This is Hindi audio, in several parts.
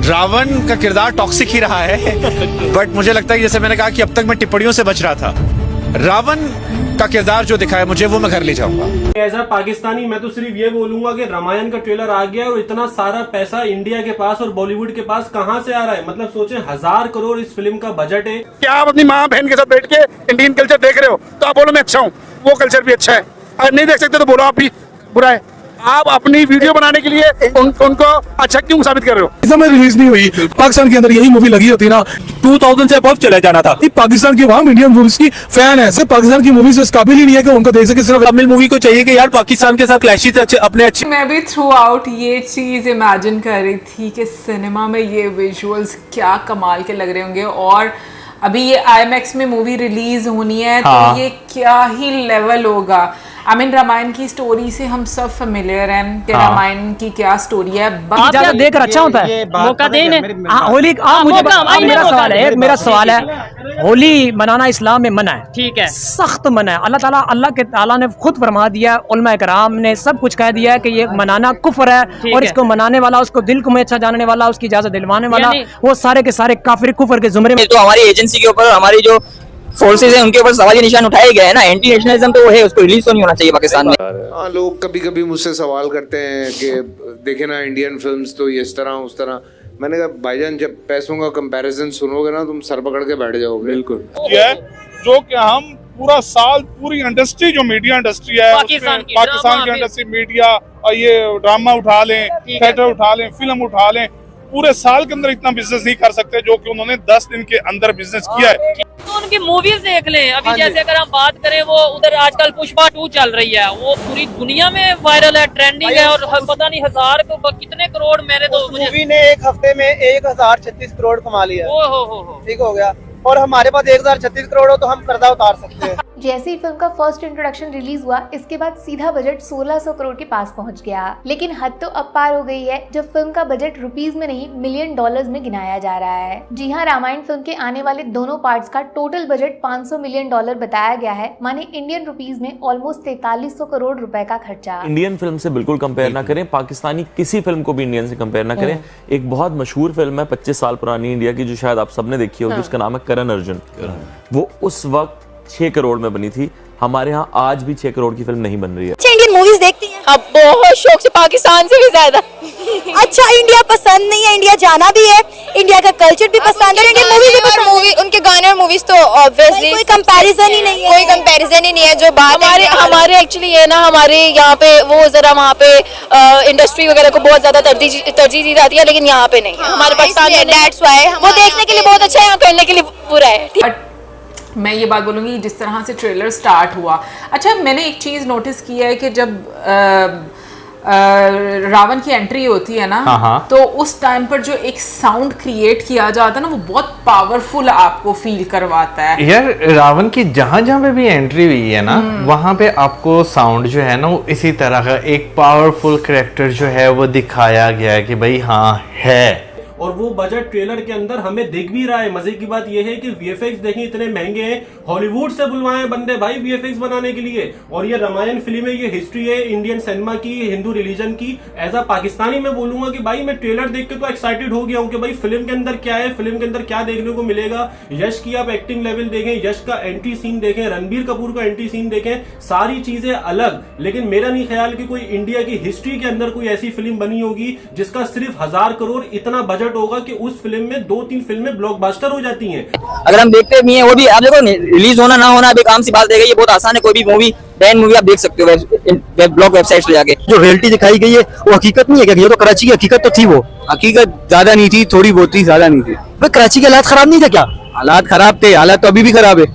रावण का किरदार टॉक्सिक ही रहा है, बट मुझे लगता है कि जैसे मैंने कहा कि अब तक मैं टिप्पणियों से बच रहा था, रावण का किरदार जो दिखाया मुझे वो मैं घर ले जाऊंगा। एज अ पाकिस्तानी मैं तो सिर्फ ये बोलूंगा कि रामायण का ट्रेलर आ गया और इतना सारा पैसा इंडिया के पास और बॉलीवुड के पास कहां से आ रहा है। मतलब सोचें 1000 करोड़ इस फिल्म का बजट है। क्या आप अपनी माँ बहन के साथ बैठ के इंडियन कल्चर देख रहे हो तो आप बोलो मैं अच्छा हूँ, वो कल्चर भी अच्छा है, और नहीं देख सकते तो बोलो आप भी बुरा है। आप अपनी वीडियो बनाने के लिए उनको अच्छा क्यों साबित कर रहे हो? इस समय रिलीज नहीं हुई, पाकिस्तान के अंदर यही मूवी लगी होती ना 2000 से अब चला जाना था। पाकिस्तान की वहाँ इंडियन मूवीज की फैन है, सिर्फ पाकिस्तान की मूवीज इस काबिल ही नहीं है कि उनको देख सके। सिर्फ तमिल मूवी को चाहिए कि यार पाकिस्तान के साथ क्लैशेस अपने अच्छे। मैं भी थ्रू आउट ये चीज इमेजिन कर रही थी कि सिनेमा में ये विजुअल्स क्या कमाल के लग रहे होंगे, और अभी ये IMAX में मूवी रिलीज होनी है तो ये क्या ही लेवल होगा। आई मीन रामायण की स्टोरी से हम सब फेमिलियर हैं कि रामायण की क्या स्टोरी है। आप क्या देख अच्छा होता है, मौका देने होली। मेरा सवाल है, होली मनाना इस्लाम में मना है, ठीक है, सख्त मना है। अल्लाह के ताला ने खुद फरमा दिया, उलमा इकराम ने सब कुछ कह दिया है कि ये मनाना कुफ्र है, और इसको मनाने वाला, उसको दिल को में अच्छा जानने वाला, उसकी इजाजत दिलवाने वाला, वो सारे के सारे काफिर कुफ्र के जुमरे में। तो हमारी एजेंसी के ऊपर, हमारी जो फोर्सेज हैं उनके ऊपर सवाल निशान उठाए गए हैं ना। एंटी नेशनलिज्म तो वो है, उसको रिलीज तो नहीं होना चाहिए पाकिस्तान में। हाँ, लोग कभी कभी मुझसे सवाल करते हैं कि देखे ना इंडियन फिल्म्स तो ये इस तरह उस तरह। मैंने कहा भाईजान जब पैसों का कंपैरिजन सुनोगे ना तुम सर पकड़ के बैठ जाओगे। बिल्कुल ये जो कि हम पूरा साल पूरी इंडस्ट्री जो मीडिया इंडस्ट्री है पाकिस्तान की इंडस्ट्री, मीडिया, ये ड्रामा उठा लें, थिएटर उठा लें, फिल्म उठा लें, पूरे साल के अंदर इतना बिजनेस नहीं कर सकते जो कि उन्होंने 10 दिन के अंदर बिजनेस किया है। तो उनकी मूवीज देख लें। अभी जैसे अगर हम बात करें, वो उधर आजकल पुष्पा 2 चल रही है, वो पूरी दुनिया में वायरल है, ट्रेंडिंग है, और पता नहीं 1000 को कितने करोड़। मैंने तो मूवी ने एक हफ्ते में 1036 करोड़ कमा लिया। हो ठीक हो गया, और हमारे पास 1036 करोड़ हो तो हम पर्दा उतार सकते हैं। जैसे ही फिल्म का फर्स्ट इंट्रोडक्शन रिलीज हुआ, इसके बाद सीधा बजट 1600 करोड़ के पास पहुंच गया। लेकिन हद तो अब पार हो गई है जब फिल्म का बजट रुपीस में नहीं मिलियन डॉलर्स में गिनाया जा रहा है। जी हाँ, रामायण फिल्म के आने वाले दोनों पार्ट्स का टोटल बजट 500 मिलियन डॉलर बताया गया है, माने इंडियन रुपीस में ऑलमोस्ट 4300 करोड़ रुपए का खर्चा। इंडियन फिल्म से बिल्कुल कंपेयर ना करें, पाकिस्तानी किसी फिल्म को भी इंडियन से कंपेयर ना करें। एक बहुत मशहूर फिल्म है 25 साल पुरानी इंडिया की, जो शायद आप सबने देखी होगी, उसका नाम है करण अर्जुन। वो उस वक्त 6 करोड़ में बनी थी। हमारे यहाँ आज भी 6 करोड़ की फिल्म नहीं बन रही है। अच्छा, इंडियन मूवीज देखती हैं? अब बहुत शौक से, पाकिस्तान से भी ज्यादा। अच्छा, इंडिया पसंद नहीं है, इंडिया जाना भी है, इंडिया का कल्चर भी पसंद है, इंडियन मूवीज भी पसंद। उनके गाने और मूवीज तो ऑब्वियसली कोई कंपैरिजन ही नहीं है, कोई कंपैरिजन ही नहीं है। जो बात हमारे एक्चुअली ये ना, हमारे यहाँ पे वो जरा वहाँ पे इंडस्ट्री वगैरह को बहुत ज्यादा तरजीह दी जाती है, लेकिन यहाँ पे नहीं। हमारे पाकिस्तान में दैट्स व्हाई वो देखने के लिए बहुत अच्छा है, यहाँ करने के लिए बुरा है। मैं ये बात बोलूँगी, जिस तरह से ट्रेलर स्टार्ट हुआ, अच्छा मैंने एक चीज़ नोटिस की है कि जब रावण की एंट्री होती है ना, तो उस टाइम पर जो एक साउंड क्रिएट किया जाता है ना, वो बहुत पावरफुल आपको फील करवाता है। यार रावण की जहाँ जहाँ पे भी एंट्री हुई है ना, वहाँ पे आपको साउंड जो है ना, वो इसी तरह का एक पावरफुल कैरेक्टर जो है वो दिखाया गया है कि भाई हाँ है। और वो बजट ट्रेलर के अंदर हमें दिख भी रहा है। मजे की बात यह है कि VFX देखें इतने महंगे हैं, हॉलीवुड से बुलवाए बंदे भाई VFX बनाने के लिए। और ये रामायण फिल्म है, ये हिस्ट्री है इंडियन सिनेमा की, हिंदू रिलीजन की। एज अ पाकिस्तानी मैं बोलूंगा कि भाई मैं ट्रेलर देख के तो एक्साइटेड हो गया हूं कि भाई फिल्म के अंदर क्या है, फिल्म के अंदर क्या देखने को मिलेगा। यश की आप एक्टिंग लेवल देखें, यश का एंट्री सीन देखें, रणबीर कपूर का एंट्री सीन देखें, सारी चीजें अलग। लेकिन मेरा नहीं ख्याल कि कोई इंडिया की हिस्ट्री के अंदर कोई ऐसी फिल्म बनी होगी जिसका सिर्फ 1000 करोड़ इतना बजट होगा कि उस फिल्म में 2-3 फिल्में ब्लॉकबस्टर हो जाती हैं। अगर हम देखते भी हैं, वो भी आप देखो, रिलीज होना ना होना अब एक आम सी बात है, ये बहुत आसान है। कोई भी मूवी, बैन मूवी आप देख सकते हो ब्लॉग वेबसाइट्स पे जाके। जो रियलिटी दिखाई गई है वो हकीकत नहीं है क्या? ये तो कराची की हकीकत तो थी, वो हकीकत ज्यादा नहीं थी, थोड़ी बहुत थी, ज्यादा नहीं थी। भाई कराची के हालात खराब नहीं थे क्या? हालात खराब थे, हालात तो अभी भी खराब है,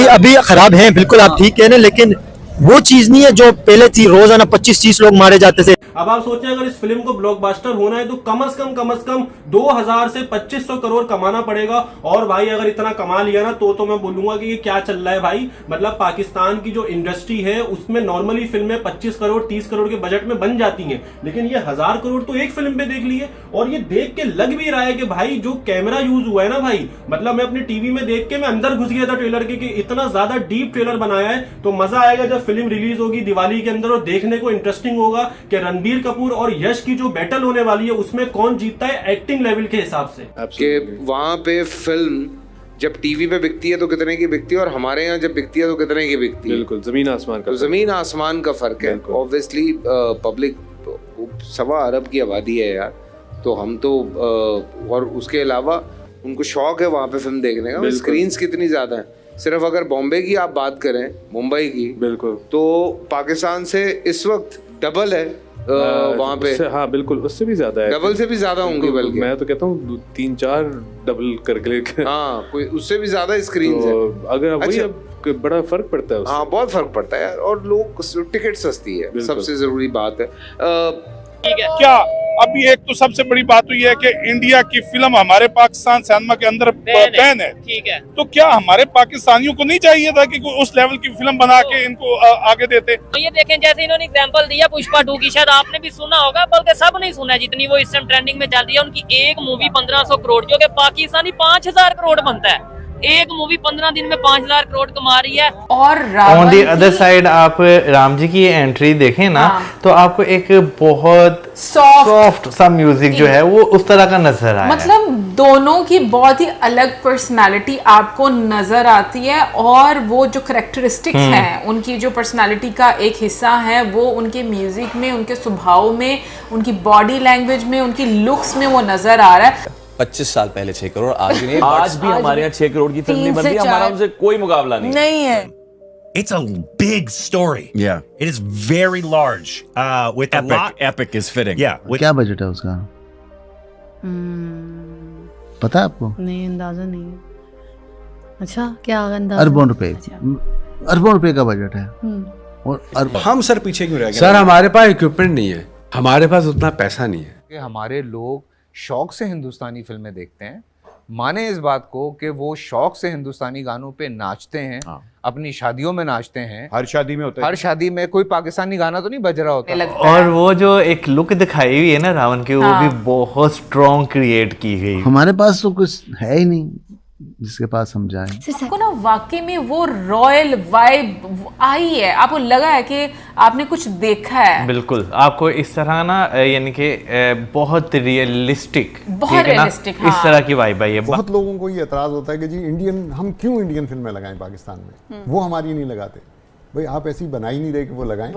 अभी खराब है, बिल्कुल आप ठीक कह रहे हैं, लेकिन वो चीज नहीं है जो पहले थी। रोजाना 25-30 लोग मारे जाते थे। अब आप सोचें, अगर इस फिल्म को ब्लॉकबस्टर होना है तो कम से कम 2000 से 2500 करोड़ कमाना पड़ेगा। और भाई अगर इतना कमा लिया ना, तो मैं बोलूंगा कि ये क्या चल रहा है भाई। मतलब पाकिस्तान की जो इंडस्ट्री है उसमें नॉर्मली फिल्में 25 करोड़ 30 करोड़ के बजट में बन जाती हैं, लेकिन ये 1000 करोड़ तो एक फिल्म पे देख लिए। और ये देख के लग भी रहा है कि भाई जो कैमरा यूज हुआ है ना भाई, मतलब मैं अपने टीवी में देख के मैं अंदर घुस गया था ट्रेलर के, कि इतना ज्यादा डीप ट्रेलर बनाया है। तो मजा आएगा जब फिल्म रिलीज होगी दिवाली के अंदर और देखने को इंटरेस्टिंग होगा कि रणबीर कपूर और यश की जो बैटल होने वाली है उसमें कौन जीतता है एक्टिंग लेवल के हिसाब से। कि वहां पे फिल्म जब टीवी पे बिकती है तो कितने की बिकती है और हमारे यहाँ जब बिकती है तो कितने की बिकती है। बिल्कुल जमीन आसमान का, तो जमीन आसमान का फर्क है। ऑब्वियसली पब्लिक 1.25 अरब की आबादी है यार, तो हम तो और उसके अलावा उनको शौक है वहाँ पे फिल्म देखने का। स्क्रीन्स कितनी ज्यादा है, सिर्फ अगर बॉम्बे की आप बात करें, मुंबई की, बिल्कुल, तो पाकिस्तान से इस वक्त डबल है वहाँ पे। हाँ बिल्कुल, उससे भी ज्यादा है, डबल से भी ज्यादा होंगी बल्कि। मैं तो कहता हूँ 3-4 डबल करके। हाँ, कोई उससे भी ज्यादा स्क्रीन है। अगर वही अब बड़ा फर्क पड़ता है उससे। हाँ बहुत फर्क पड़ता है यार, और लोग टिकट सस्ती है, सबसे जरूरी बात है। क्या अभी एक तो सबसे बड़ी बात हुई है कि इंडिया की फिल्म हमारे पाकिस्तान सिनेमा के अंदर बैन है, ठीक है, तो क्या हमारे पाकिस्तानियों को नहीं चाहिए था कि उस लेवल की फिल्म बना के इनको आगे देते? तो ये देखें, जैसे इन्होंने एग्जांपल दिया पुष्पा 2 की, शायद आपने भी सुना होगा, बल्कि सब नहीं सुना जितनी वो इस टाइम ट्रेंडिंग में चल रही है। उनकी एक मूवी 1500 करोड़, जो कि पाकिस्तानी 5000 करोड़ बनता है। एक मूवी 15 दिन में 5000 करोड़ कमा रही है। और ऑन दी अदर साइड आप राम जी की एंट्री देखें ना, तो आपको एक बहुत सॉफ्ट सा म्यूजिक जो है वो उस तरह का नजर आया। मतलब दोनों की बहुत ही अलग पर्सनालिटी आपको नजर आती है, और वो जो करेक्टरिस्टिक्स हैं उनकी, जो पर्सनालिटी का एक हिस्सा है, वो उनके म्यूजिक में, उनके स्वभाव में, उनकी बॉडी लैंग्वेज में, उनकी लुक्स में वो नजर आ रहा है। 25 साल पहले 6 करोड़, आज नहीं। आज भी हमारे यहाँ 6 करोड़ की फिल्म नहीं बनती, हमारा उनसे कोई मुकाबला नहीं है। It's a big story. Yeah. It is very large. With epic. A lot. Epic is fitting. Yeah. क्या बजट है उसका? पता है आपको? नहीं, अंदाजा नहीं है। अच्छा, क्या अंदाजा? अरबों रुपए का बजट है। और हम सर पीछे क्यों रह गए? सर हमारे पास इक्विपमेंट नहीं है, हमारे पास उतना पैसा नहीं है। कि हमारे लोग शौक से हिंदुस्तानी फिल्में देखते हैं, माने इस बात को कि वो शौक से हिंदुस्तानी गानों पे नाचते हैं, अपनी शादियों में नाचते हैं। हर शादी में होता है, हर शादी में कोई पाकिस्तानी गाना तो नहीं बज रहा होता। और वो जो एक लुक दिखाई हुई है ना रावण की, वो भी बहुत स्ट्रॉन्ग क्रिएट की गई। हमारे पास तो कुछ है ही नहीं जिसके पास हम जाएं। आपको ना वाकई में वो रॉयल वाइब आई है, आपको लगा है कि आपने कुछ देखा है। बिल्कुल, आपको इस तरह ना यानी कि बहुत रियलिस्टिक, इस तरह की वाइब आई है। बहुत लोगों को ये एतराज होता है कि जी हम क्यों इंडियन फिल्में लगाएं पाकिस्तान में, वो हमारी नहीं लगाते। भाई आप ऐसी बना ही नहीं रहे कि वो लगाएं,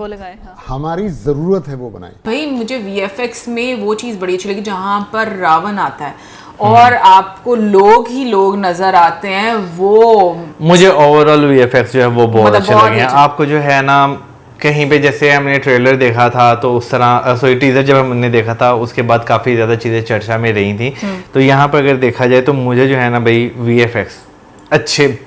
हमारी जरूरत है वो बनाएं। भाई मुझे VFX में वो चीज़ बड़ी अच्छी लगी जहाँ पर रावण आता है और आपको लोग नजर आते हैं। वो मुझे ओवरऑल VFX जो है वो बहुत अच्छे लगे हैं। आपको जो है ना कहीं पे जैसे हमने ट्रेलर देखा था तो उस तरह टीजर जब हमने देखा था उसके बाद काफ़ी ज़्यादा चीज़ें चर्चा में रही थी, तो यहाँ पर अगर देखा जाए तो मुझे जो है ना भाई VFX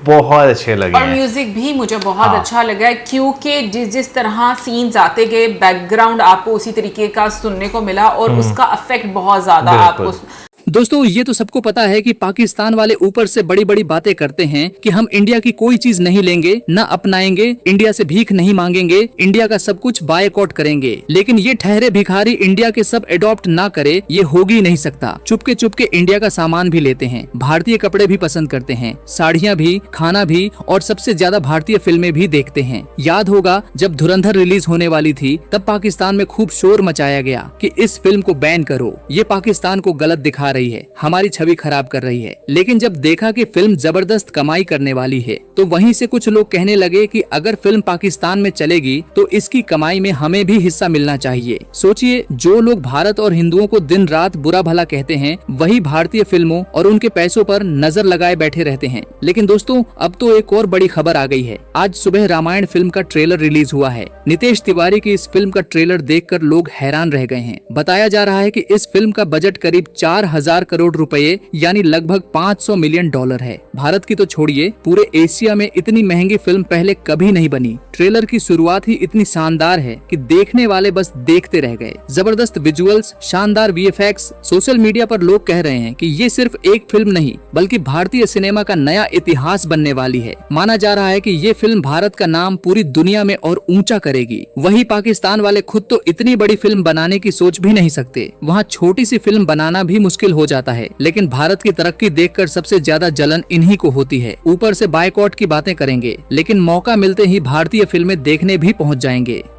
बहुत अच्छे लगे और म्यूजिक भी मुझे बहुत अच्छा लगा है, क्योंकि जिस तरह सीन्स आते गए, बैकग्राउंड आपको उसी तरीके का सुनने को मिला और उसका इफेक्ट बहुत ज्यादा आपको। दोस्तों ये तो सबको पता है कि पाकिस्तान वाले ऊपर से बड़ी बड़ी बातें करते हैं कि हम इंडिया की कोई चीज नहीं लेंगे, ना अपनाएंगे, इंडिया से भीख नहीं मांगेंगे, इंडिया का सब कुछ बायकॉट करेंगे। लेकिन ये ठहरे भिखारी इंडिया के सब एडॉप्ट ना करे, ये होगी नहीं सकता। चुपके चुपके इंडिया का सामान भी लेते हैं, भारतीय कपड़े भी पसंद करते हैं, साड़ियाँ भी, खाना भी, और सबसे ज्यादा भारतीय फिल्में भी देखते हैं। याद होगा जब धुरंधर रिलीज होने वाली थी तब पाकिस्तान में खूब शोर मचाया गया कि इस फिल्म को बैन करो, ये पाकिस्तान को गलत दिखा रही है, हमारी छवि खराब कर रही है। लेकिन जब देखा कि फिल्म जबरदस्त कमाई करने वाली है तो वहीं से कुछ लोग कहने लगे कि अगर फिल्म पाकिस्तान में चलेगी तो इसकी कमाई में हमें भी हिस्सा मिलना चाहिए। सोचिए, जो लोग भारत और हिंदुओं को दिन रात बुरा भला कहते हैं वही भारतीय फिल्मों और उनके पैसों पर नजर लगाए बैठे रहते हैं। लेकिन दोस्तों अब तो एक और बड़ी खबर आ गई है। आज सुबह रामायण फिल्म का ट्रेलर रिलीज हुआ है। नितेश तिवारी की इस फिल्म का ट्रेलर देखकर लोग हैरान रह गए हैं। बताया जा रहा है कि इस फिल्म का बजट करीब 4000 करोड़ रुपए यानी लगभग $500 मिलियन है। भारत की तो छोड़िए, पूरे एशिया में इतनी महंगी फिल्म पहले कभी नहीं बनी। ट्रेलर की शुरुआत ही इतनी शानदार है कि देखने वाले बस देखते रह गए। जबरदस्त विजुअल्स, शानदार VFX। सोशल मीडिया पर लोग कह रहे हैं कि ये सिर्फ एक फिल्म नहीं बल्कि भारतीय सिनेमा का नया इतिहास बनने वाली है। माना जा रहा है कि ये फिल्म भारत का नाम पूरी दुनिया में और ऊंचा करेगी। वही पाकिस्तान वाले खुद तो इतनी बड़ी फिल्म बनाने की सोच भी नहीं सकते, वहाँ छोटी सी फिल्म बनाना भी मुश्किल हो जाता है, लेकिन भारत की तरक्की देखकर सबसे ज्यादा जलन इन्हीं को होती है। ऊपर से बायकॉट की बातें करेंगे, लेकिन मौका मिलते ही भारतीय फिल्में देखने भी पहुंच जाएंगे।